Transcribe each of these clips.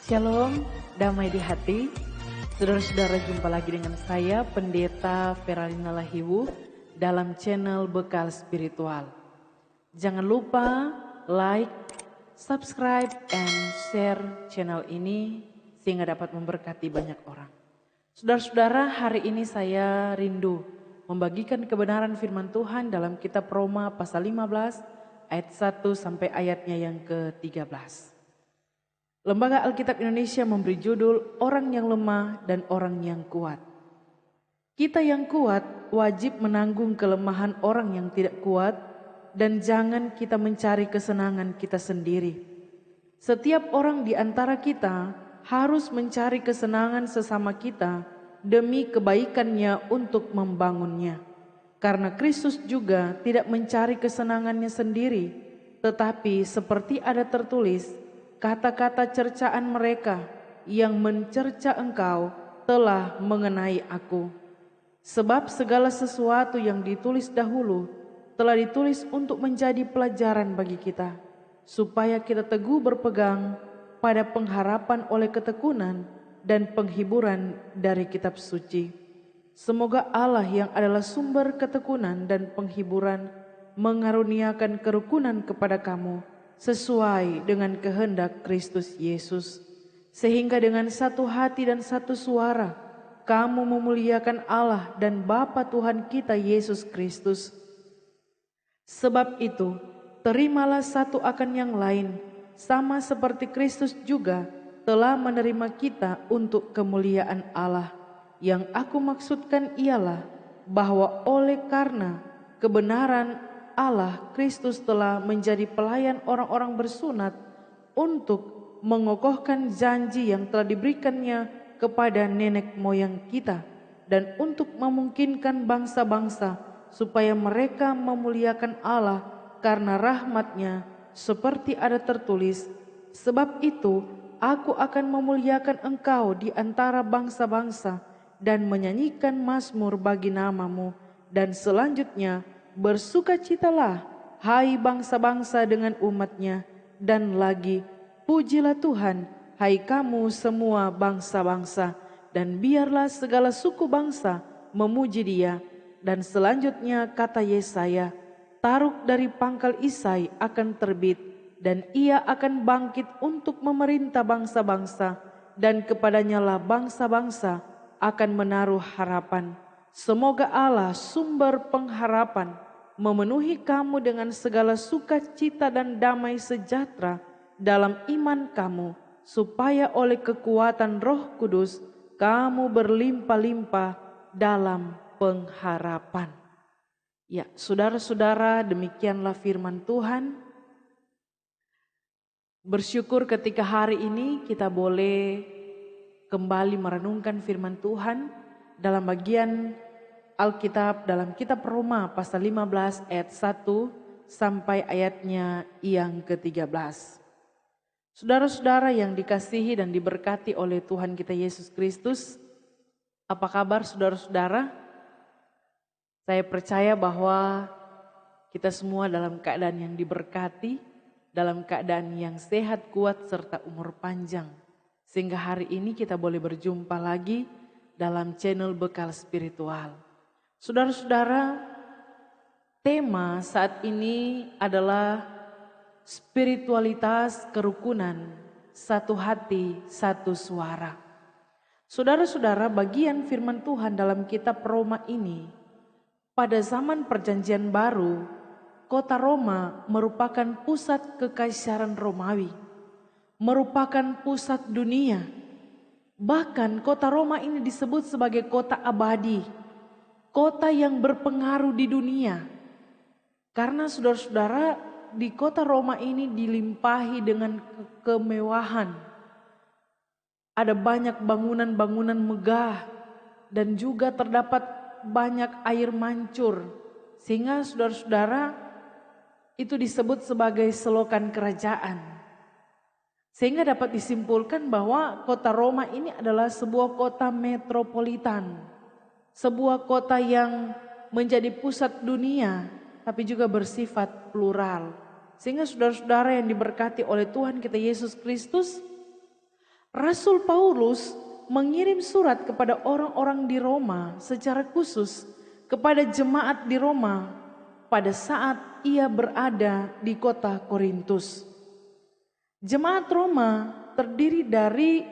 Shalom, damai di hati. Saudara-saudara, jumpa lagi dengan saya, Pendeta Feralina Lahiwu, dalam channel Bekal Spiritual. Jangan lupa like, subscribe, and share channel ini sehingga dapat memberkati banyak orang. Saudara-saudara, hari ini saya rindu membagikan kebenaran firman Tuhan dalam kitab Roma pasal 15 ayat 1 sampai ayatnya yang ke-13. Lembaga Alkitab Indonesia memberi judul Orang yang Lemah dan Orang yang Kuat. Kita yang kuat wajib menanggung kelemahan orang yang tidak kuat, dan jangan kita mencari kesenangan kita sendiri. Setiap orang di antara kita harus mencari kesenangan sesama kita demi kebaikannya untuk membangunnya. Karena Kristus juga tidak mencari kesenangannya sendiri, tetapi seperti ada tertulis, kata-kata cercaan mereka yang mencerca engkau telah mengenai aku. Sebab segala sesuatu yang ditulis dahulu telah ditulis untuk menjadi pelajaran bagi kita, supaya kita teguh berpegang pada pengharapan oleh ketekunan dan penghiburan dari kitab suci. Semoga Allah yang adalah sumber ketekunan dan penghiburan mengaruniakan kerukunan kepada kamu sesuai dengan kehendak Kristus Yesus, sehingga dengan satu hati dan satu suara kamu memuliakan Allah dan Bapa Tuhan kita Yesus Kristus. Sebab itu, terimalah satu akan yang lain, sama seperti Kristus juga telah menerima kita untuk kemuliaan Allah. Yang aku maksudkan ialah bahwa oleh karena kebenaran Allah, Kristus telah menjadi pelayan orang-orang bersunat untuk mengokohkan janji yang telah diberikannya kepada nenek moyang kita, dan untuk memungkinkan bangsa-bangsa supaya mereka memuliakan Allah karena rahmat-Nya, seperti ada tertulis, sebab itu aku akan memuliakan engkau di antara bangsa-bangsa dan menyanyikan mazmur bagi namamu. Dan selanjutnya, bersukacitalah hai bangsa-bangsa dengan umat-Nya, dan lagi pujilah Tuhan hai kamu semua bangsa-bangsa, dan biarlah segala suku bangsa memuji Dia. Dan selanjutnya kata Yesaya, Taruk dari pangkal Isai akan terbit, dan Ia akan bangkit untuk memerintah bangsa-bangsa, dan kepadanya lah bangsa-bangsa akan menaruh harapan. Semoga Allah sumber pengharapan memenuhi kamu dengan segala sukacita dan damai sejahtera dalam iman kamu, supaya oleh kekuatan Roh Kudus kamu berlimpah-limpah dalam pengharapan. Ya, saudara-saudara, demikianlah firman Tuhan. Bersyukur ketika hari ini kita boleh kembali merenungkan firman Tuhan dalam bagian Alkitab dalam kitab Roma pasal 15 ayat 1 sampai ayatnya yang ke-13. Saudara-saudara yang dikasihi dan diberkati oleh Tuhan kita Yesus Kristus, apa kabar saudara-saudara? Saya percaya bahwa kita semua dalam keadaan yang diberkati, dalam keadaan yang sehat, kuat, serta umur panjang. Sehingga hari ini kita boleh berjumpa lagi dalam channel Bekal Spiritual. Saudara-saudara, tema saat ini adalah spiritualitas kerukunan, satu hati, satu suara. Saudara-saudara, bagian firman Tuhan dalam kitab Roma ini, pada zaman perjanjian baru, kota Roma merupakan pusat kekaisaran Romawi, merupakan pusat dunia. Bahkan kota Roma ini disebut sebagai kota abadi, kota yang berpengaruh di dunia. Karena saudara-saudara, di kota Roma ini dilimpahi dengan kemewahan. Ada banyak bangunan-bangunan megah dan juga terdapat banyak air mancur. Sehingga saudara-saudara, itu disebut sebagai selokan kerajaan. Sehingga dapat disimpulkan bahwa kota Roma ini adalah sebuah kota metropolitan. Sebuah kota yang menjadi pusat dunia, tapi juga bersifat plural. Sehingga saudara-saudara yang diberkati oleh Tuhan kita Yesus Kristus, Rasul Paulus mengirim surat kepada orang-orang di Roma, secara khusus kepada jemaat di Roma pada saat ia berada di kota Korintus. Jemaat Roma terdiri dari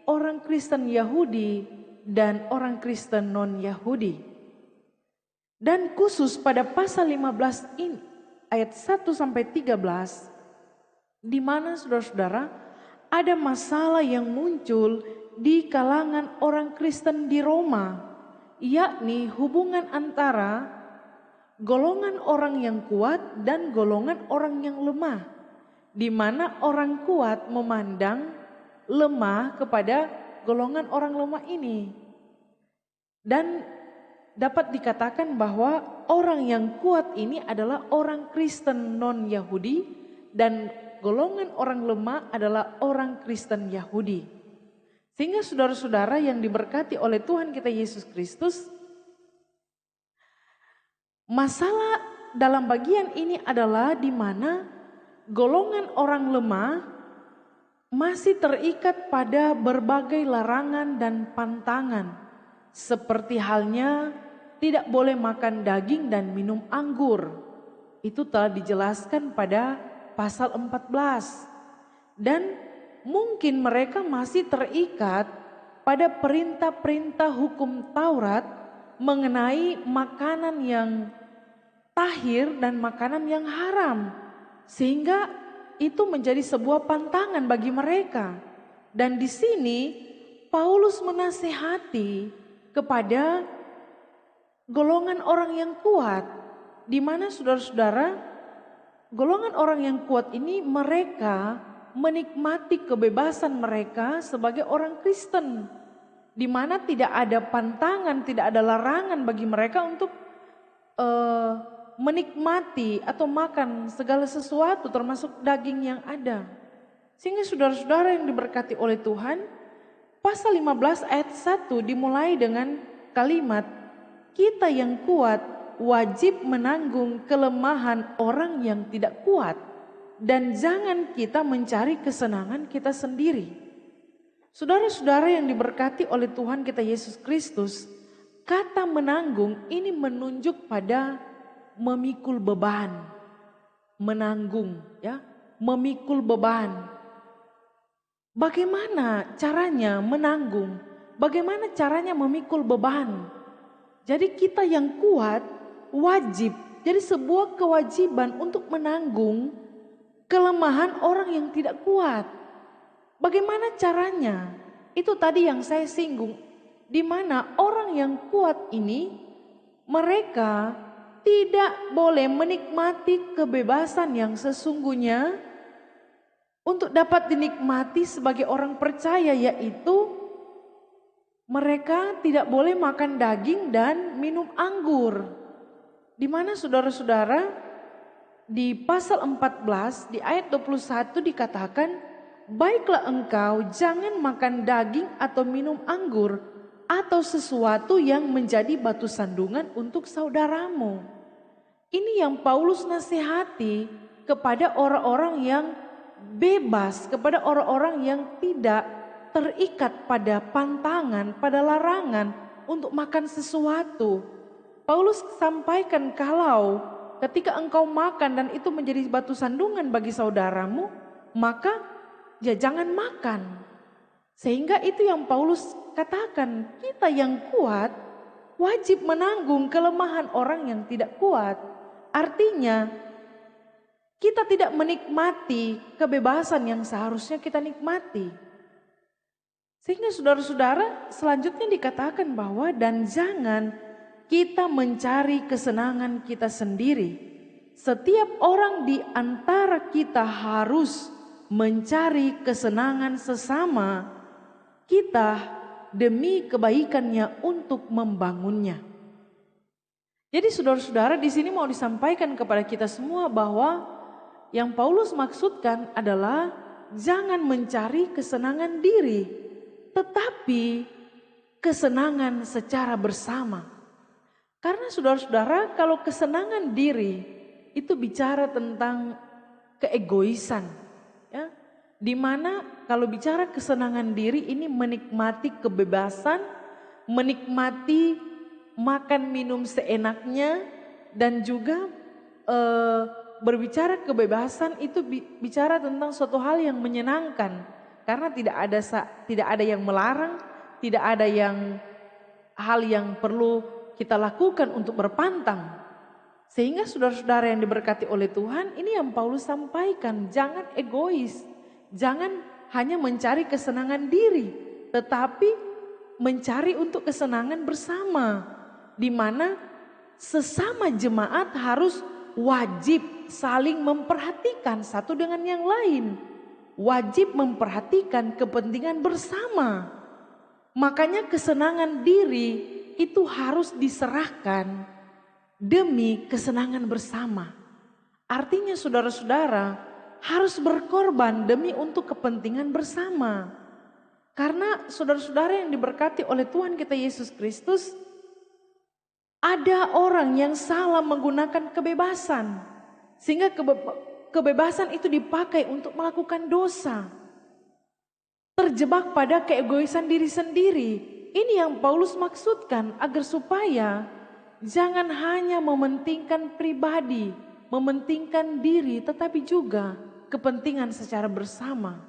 orang Kristen Yahudi dan orang Kristen non-Yahudi. Dan khusus pada pasal 15 ini, ayat 1 sampai 13, di mana saudara-saudara ada masalah yang muncul di kalangan orang Kristen di Roma, yakni hubungan antara golongan orang yang kuat dan golongan orang yang lemah, di mana orang kuat memandang lemah kepada golongan orang lemah ini. Dan dapat dikatakan bahwa orang yang kuat ini adalah orang Kristen non-Yahudi dan golongan orang lemah adalah orang Kristen Yahudi. Sehingga saudara-saudara yang diberkati oleh Tuhan kita Yesus Kristus, masalah dalam bagian ini adalah di mana golongan orang lemah masih terikat pada berbagai larangan dan pantangan, seperti halnya tidak boleh makan daging dan minum anggur. Itu telah dijelaskan pada pasal 14. Dan mungkin mereka masih terikat pada perintah-perintah hukum Taurat mengenai makanan yang tahir dan makanan yang haram. Sehingga itu menjadi sebuah pantangan bagi mereka. Dan di sini Paulus menasihati kepada golongan orang yang kuat, di mana saudara-saudara, golongan orang yang kuat ini mereka menikmati kebebasan mereka sebagai orang Kristen, di mana tidak ada pantangan, tidak ada larangan bagi mereka untuk menikmati atau makan segala sesuatu termasuk daging yang ada. Sehingga saudara-saudara yang diberkati oleh Tuhan, pasal 15 ayat 1 dimulai dengan kalimat, kita yang kuat wajib menanggung kelemahan orang yang tidak kuat, dan jangan kita mencari kesenangan kita sendiri. Saudara-saudara yang diberkati oleh Tuhan kita Yesus Kristus, kata menanggung ini menunjuk pada memikul beban, menanggung, ya, memikul beban. Bagaimana caranya menanggung? Bagaimana caranya memikul beban? Jadi kita yang kuat wajib, jadi sebuah kewajiban untuk menanggung kelemahan orang yang tidak kuat. Bagaimana caranya? Itu tadi yang saya singgung, di mana orang yang kuat ini mereka tidak boleh menikmati kebebasan yang sesungguhnya untuk dapat dinikmati sebagai orang percaya, yaitu mereka tidak boleh makan daging dan minum anggur. Di mana saudara-saudara di pasal 14 di ayat 21 dikatakan, baiklah engkau jangan makan daging atau minum anggur atau sesuatu yang menjadi batu sandungan untuk saudaramu. Ini yang Paulus nasihati kepada orang-orang yang bebas, kepada orang-orang yang tidak terikat pada pantangan, pada larangan untuk makan sesuatu. Paulus sampaikan kalau ketika engkau makan dan itu menjadi batu sandungan bagi saudaramu, maka ya jangan makan. Sehingga itu yang Paulus katakan, kita yang kuat wajib menanggung kelemahan orang yang tidak kuat. Artinya kita tidak menikmati kebebasan yang seharusnya kita nikmati. Sehingga saudara-saudara selanjutnya dikatakan bahwa dan jangan kita mencari kesenangan kita sendiri. Setiap orang di antara kita harus mencari kesenangan sesama kita demi kebaikannya untuk membangunnya. Jadi saudara-saudara di sini mau disampaikan kepada kita semua bahwa yang Paulus maksudkan adalah jangan mencari kesenangan diri, tetapi kesenangan secara bersama. Karena saudara-saudara kalau kesenangan diri itu bicara tentang keegoisan, ya. Dimana kalau bicara kesenangan diri ini menikmati kebebasan, menikmati makan minum seenaknya, dan juga berbicara kebebasan itu bicara tentang suatu hal yang menyenangkan. Karena tidak ada yang melarang, tidak ada hal yang perlu kita lakukan untuk berpantang. Sehingga saudara-saudara yang diberkati oleh Tuhan, ini yang Paulus sampaikan, jangan egois, jangan hanya mencari kesenangan diri, tetapi mencari untuk kesenangan bersama, di mana sesama jemaat harus wajib saling memperhatikan satu dengan yang lain, wajib memperhatikan kepentingan bersama. Makanya kesenangan diri itu harus diserahkan demi kesenangan bersama. Artinya saudara-saudara harus berkorban demi untuk kepentingan bersama. Karena saudara-saudara yang diberkati oleh Tuhan kita Yesus Kristus, ada orang yang salah menggunakan kebebasan. Sehingga kebebasan itu dipakai untuk melakukan dosa. Terjebak pada keegoisan diri sendiri. Ini yang Paulus maksudkan, agar supaya jangan hanya mementingkan pribadi, mementingkan diri, tetapi juga kepentingan secara bersama.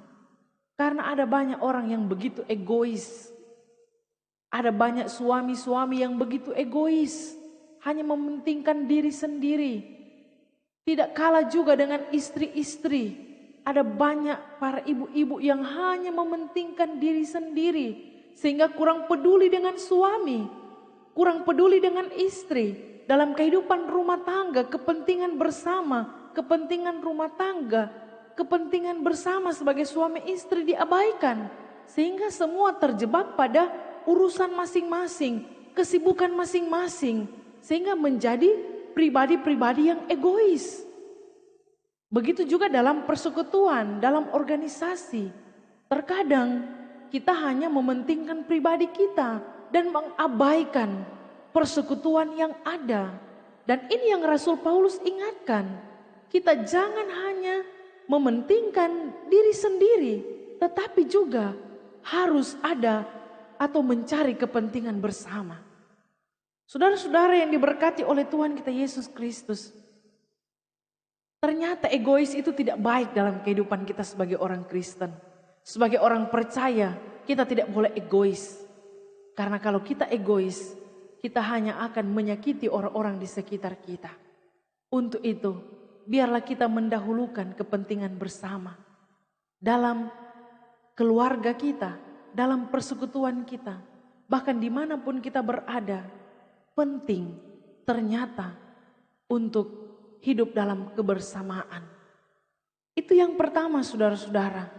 Karena ada banyak orang yang begitu egois. Ada banyak suami-suami yang begitu egois, hanya mementingkan diri sendiri. Tidak kalah juga dengan istri-istri. Ada banyak para ibu-ibu yang hanya mementingkan diri sendiri, sehingga kurang peduli dengan suami, kurang peduli dengan istri. Dalam kehidupan rumah tangga, kepentingan bersama, kepentingan rumah tangga, kepentingan bersama sebagai suami istri diabaikan. Sehingga semua terjebak pada urusan masing-masing, kesibukan masing-masing. Sehingga menjadi pribadi-pribadi yang egois. Begitu juga dalam persekutuan, dalam organisasi. Terkadang kita hanya mementingkan pribadi kita dan mengabaikan persekutuan yang ada. Dan ini yang Rasul Paulus ingatkan. Kita jangan hanya mementingkan diri sendiri, tetapi juga harus ada atau mencari kepentingan bersama. Saudara-saudara yang diberkati oleh Tuhan kita Yesus Kristus, ternyata egois itu tidak baik dalam kehidupan kita sebagai orang Kristen. Sebagai orang percaya, kita tidak boleh egois. Karena kalau kita egois, kita hanya akan menyakiti orang-orang di sekitar kita. Untuk itu, biarlah kita mendahulukan kepentingan bersama. Dalam keluarga kita, dalam persekutuan kita, bahkan dimanapun kita berada, penting ternyata untuk hidup dalam kebersamaan. Itu yang pertama saudara-saudara.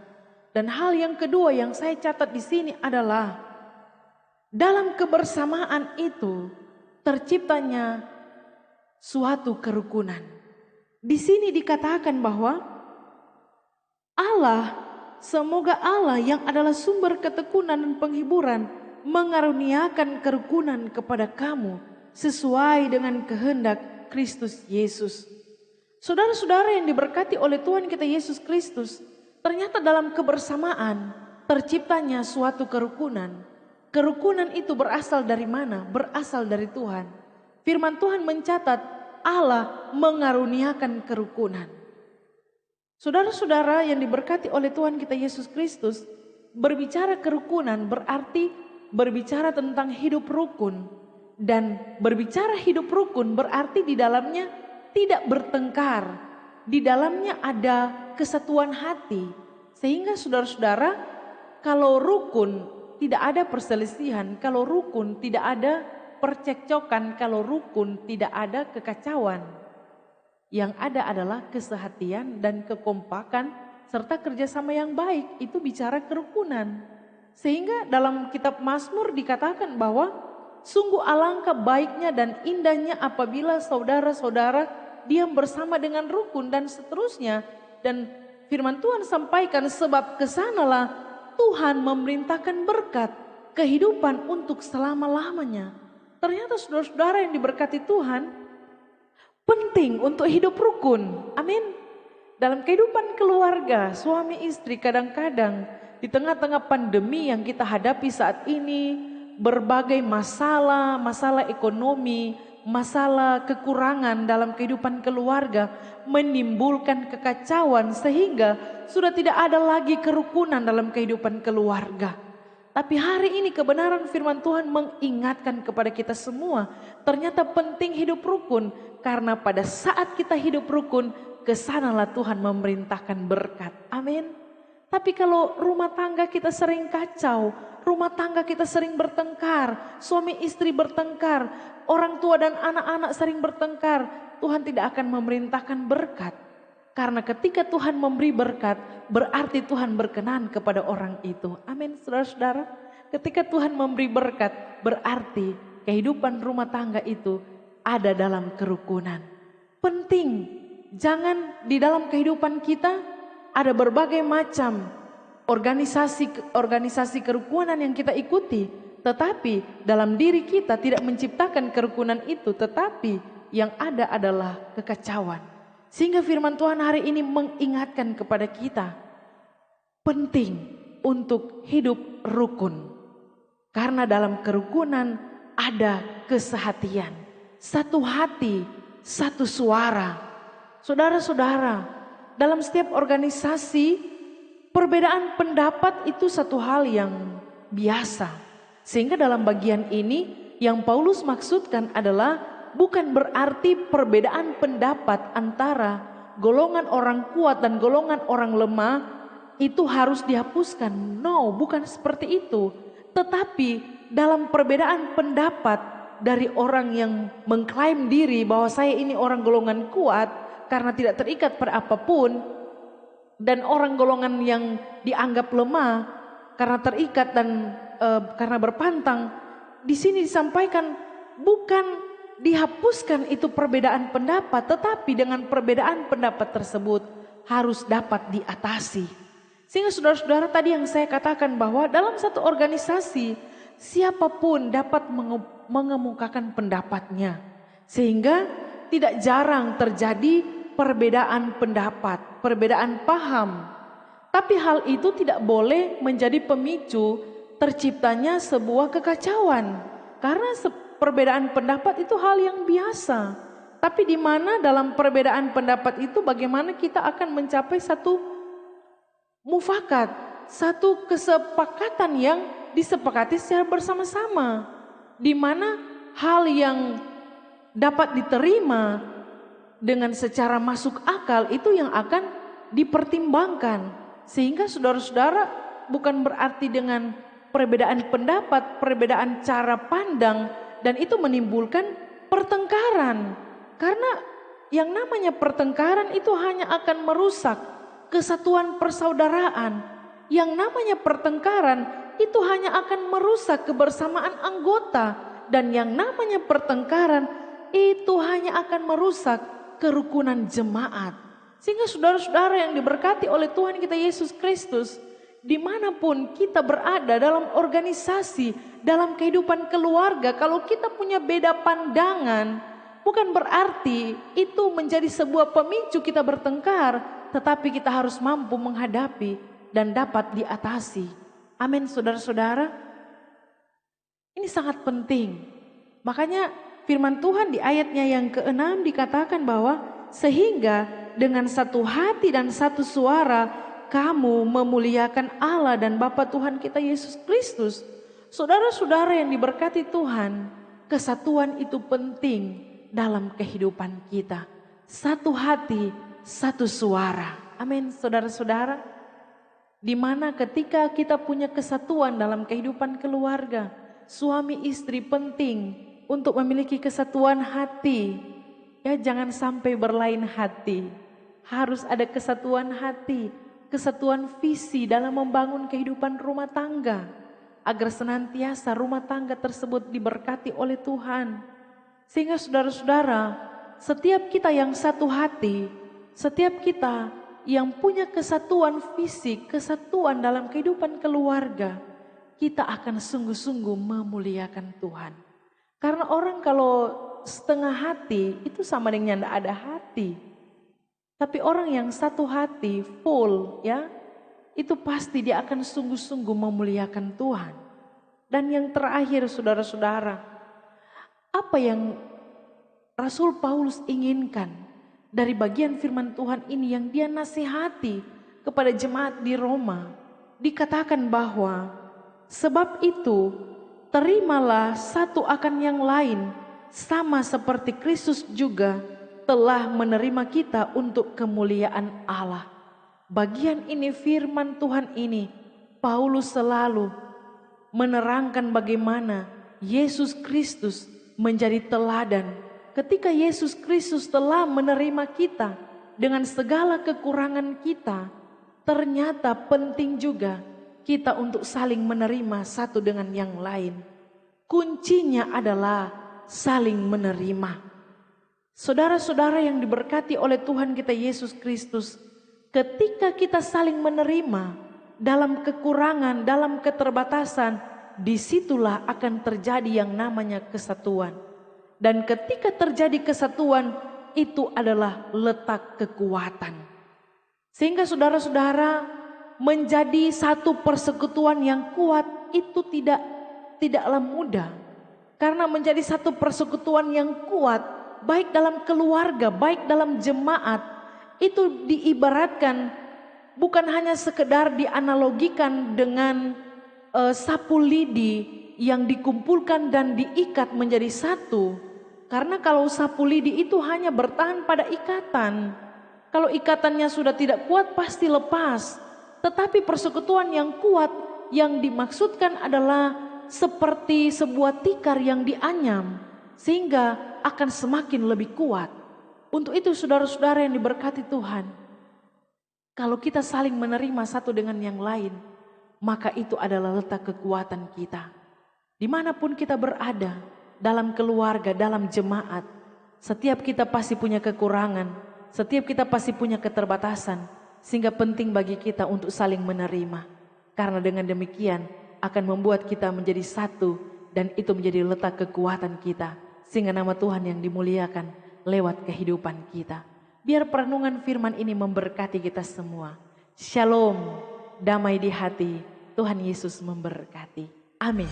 Dan hal yang kedua yang saya catat di sini adalah dalam kebersamaan itu terciptanya suatu kerukunan. Di sini dikatakan bahwa semoga Allah yang adalah sumber ketekunan dan penghiburan mengaruniakan kerukunan kepada kamu sesuai dengan kehendak Kristus Yesus. Saudara-saudara yang diberkati oleh Tuhan kita Yesus Kristus, ternyata dalam kebersamaan terciptanya suatu kerukunan. Kerukunan itu berasal dari mana? Berasal dari Tuhan. Firman Tuhan mencatat Allah mengaruniakan kerukunan. Saudara-saudara yang diberkati oleh Tuhan kita Yesus Kristus, berbicara kerukunan berarti berbicara tentang hidup rukun. Dan berbicara hidup rukun berarti di dalamnya tidak bertengkar. Di dalamnya ada kesatuan hati. Sehingga saudara-saudara, kalau rukun tidak ada perselisihan, kalau rukun tidak ada percekcokan, kalau rukun tidak ada kekacauan. Yang ada adalah kesehatian dan kekompakan serta kerjasama yang baik. Itu bicara kerukunan. Sehingga dalam kitab Mazmur dikatakan bahwa sungguh alangkah baiknya dan indahnya apabila saudara-saudara diam bersama dengan rukun dan seterusnya. Dan firman Tuhan sampaikan sebab kesanalah Tuhan memerintahkan berkat kehidupan untuk selama-lamanya. Ternyata saudara-saudara yang diberkati Tuhan penting untuk hidup rukun. Amin. Dalam kehidupan keluarga, suami istri kadang-kadang di tengah-tengah pandemi yang kita hadapi saat ini, berbagai masalah, masalah ekonomi, masalah kekurangan dalam kehidupan keluarga menimbulkan kekacauan sehingga sudah tidak ada lagi kerukunan dalam kehidupan keluarga. Tapi hari ini kebenaran firman Tuhan mengingatkan kepada kita semua, ternyata penting hidup rukun, karena pada saat kita hidup rukun, kesanalah Tuhan memerintahkan berkat. Amin. Tapi kalau rumah tangga kita sering kacau, rumah tangga kita sering bertengkar, suami istri bertengkar, orang tua dan anak-anak sering bertengkar, Tuhan tidak akan memerintahkan berkat. Karena ketika Tuhan memberi berkat, berarti Tuhan berkenan kepada orang itu. Amin, saudara-saudara. Ketika Tuhan memberi berkat, berarti kehidupan rumah tangga itu ada dalam kerukunan. Penting, jangan di dalam kehidupan kita ada berbagai macam organisasi kerukunan yang kita ikuti. Tetapi dalam diri kita tidak menciptakan kerukunan itu, tetapi yang ada adalah kekacauan. Sehingga firman Tuhan hari ini mengingatkan kepada kita, penting untuk hidup rukun. Karena dalam kerukunan ada kesehatian. Satu hati, satu suara. Saudara-saudara, dalam setiap organisasi, perbedaan pendapat itu satu hal yang biasa. Sehingga dalam bagian ini yang Paulus maksudkan adalah bukan berarti perbedaan pendapat antara golongan orang kuat dan golongan orang lemah itu harus dihapuskan. No, bukan seperti itu. Tetapi dalam perbedaan pendapat dari orang yang mengklaim diri bahwa saya ini orang golongan kuat karena tidak terikat pada apapun, dan orang golongan yang dianggap lemah karena terikat dan karena berpantang, di sini disampaikan bukan dihapuskan itu perbedaan pendapat, tetapi dengan perbedaan pendapat tersebut harus dapat diatasi. Sehingga saudara-saudara, tadi yang saya katakan bahwa dalam satu organisasi siapapun dapat mengemukakan pendapatnya. Sehingga tidak jarang terjadi perbedaan pendapat, perbedaan paham. Tapi hal itu tidak boleh menjadi pemicu terciptanya sebuah kekacauan. Karena perbedaan pendapat itu hal yang biasa. Tapi di mana dalam perbedaan pendapat itu bagaimana kita akan mencapai satu mufakat, satu kesepakatan yang disepakati secara bersama-sama. Di mana hal yang dapat diterima dengan secara masuk akal itu yang akan dipertimbangkan. Sehingga saudara-saudara, bukan berarti dengan perbedaan pendapat, perbedaan cara pandang, dan itu menimbulkan pertengkaran. Karena yang namanya pertengkaran itu hanya akan merusak kesatuan persaudaraan. Yang namanya pertengkaran itu hanya akan merusak kebersamaan anggota. Dan yang namanya pertengkaran itu hanya akan merusak kerukunan jemaat. Sehingga saudara-saudara yang diberkati oleh Tuhan kita Yesus Kristus, dimanapun kita berada dalam organisasi, dalam kehidupan keluarga, kalau kita punya beda pandangan, bukan berarti itu menjadi sebuah pemicu kita bertengkar, tetapi kita harus mampu menghadapi dan dapat diatasi. Amin, saudara-saudara. Ini sangat penting. Makanya firman Tuhan di ayatnya yang ke-6 dikatakan bahwa sehingga dengan satu hati dan satu suara kamu memuliakan Allah dan Bapa Tuhan kita Yesus Kristus. Saudara-saudara yang diberkati Tuhan, kesatuan itu penting dalam kehidupan kita. Satu hati, satu suara. Amin, saudara-saudara. Di mana ketika kita punya kesatuan dalam kehidupan keluarga, suami istri penting untuk memiliki kesatuan hati. Ya, jangan sampai berlain hati. Harus ada kesatuan hati, kesatuan visi dalam membangun kehidupan rumah tangga, agar senantiasa rumah tangga tersebut diberkati oleh Tuhan. Sehingga saudara-saudara, setiap kita yang satu hati, setiap kita yang punya kesatuan fisik, kesatuan dalam kehidupan keluarga, kita akan sungguh-sungguh memuliakan Tuhan. Karena orang kalau setengah hati itu sama dengan tidak ada hati. Tapi orang yang satu hati, full ya, itu pasti dia akan sungguh-sungguh memuliakan Tuhan. Dan yang terakhir saudara-saudara, apa yang Rasul Paulus inginkan dari bagian firman Tuhan ini yang dia nasihati kepada jemaat di Roma. Dikatakan bahwa sebab itu terimalah satu akan yang lain, sama seperti Kristus juga telah menerima kita untuk kemuliaan Allah. Bagian ini firman Tuhan ini, Paulus selalu menerangkan bagaimana Yesus Kristus menjadi teladan. Ketika Yesus Kristus telah menerima kita dengan segala kekurangan kita, ternyata penting juga kita untuk saling menerima satu dengan yang lain. Kuncinya adalah saling menerima. Saudara-saudara yang diberkati oleh Tuhan kita Yesus Kristus, ketika kita saling menerima dalam kekurangan, dalam keterbatasan, disitulah akan terjadi yang namanya kesatuan. Dan ketika terjadi kesatuan, itu adalah letak kekuatan. Sehingga saudara-saudara menjadi satu persekutuan yang kuat itu tidaklah mudah. Karena menjadi satu persekutuan yang kuat, baik dalam keluarga, baik dalam jemaat, itu diibaratkan bukan hanya sekedar dianalogikan dengan sapu lidi yang dikumpulkan dan diikat menjadi satu. Karena kalau sapu lidi itu hanya bertahan pada ikatan. Kalau ikatannya sudah tidak kuat pasti lepas. Tetapi persekutuan yang kuat yang dimaksudkan adalah seperti sebuah tikar yang dianyam, sehingga akan semakin lebih kuat. Untuk itu saudara-saudara yang diberkati Tuhan, kalau kita saling menerima satu dengan yang lain, maka itu adalah letak kekuatan kita. Dimanapun kita berada, dalam keluarga, dalam jemaat, setiap kita pasti punya kekurangan, setiap kita pasti punya keterbatasan, sehingga penting bagi kita untuk saling menerima. Karena dengan demikian akan membuat kita menjadi satu, dan itu menjadi letak kekuatan kita, sehingga nama Tuhan yang dimuliakan lewat kehidupan kita. Biar perenungan firman ini memberkati kita semua. Shalom, damai di hati, Tuhan Yesus memberkati. Amin.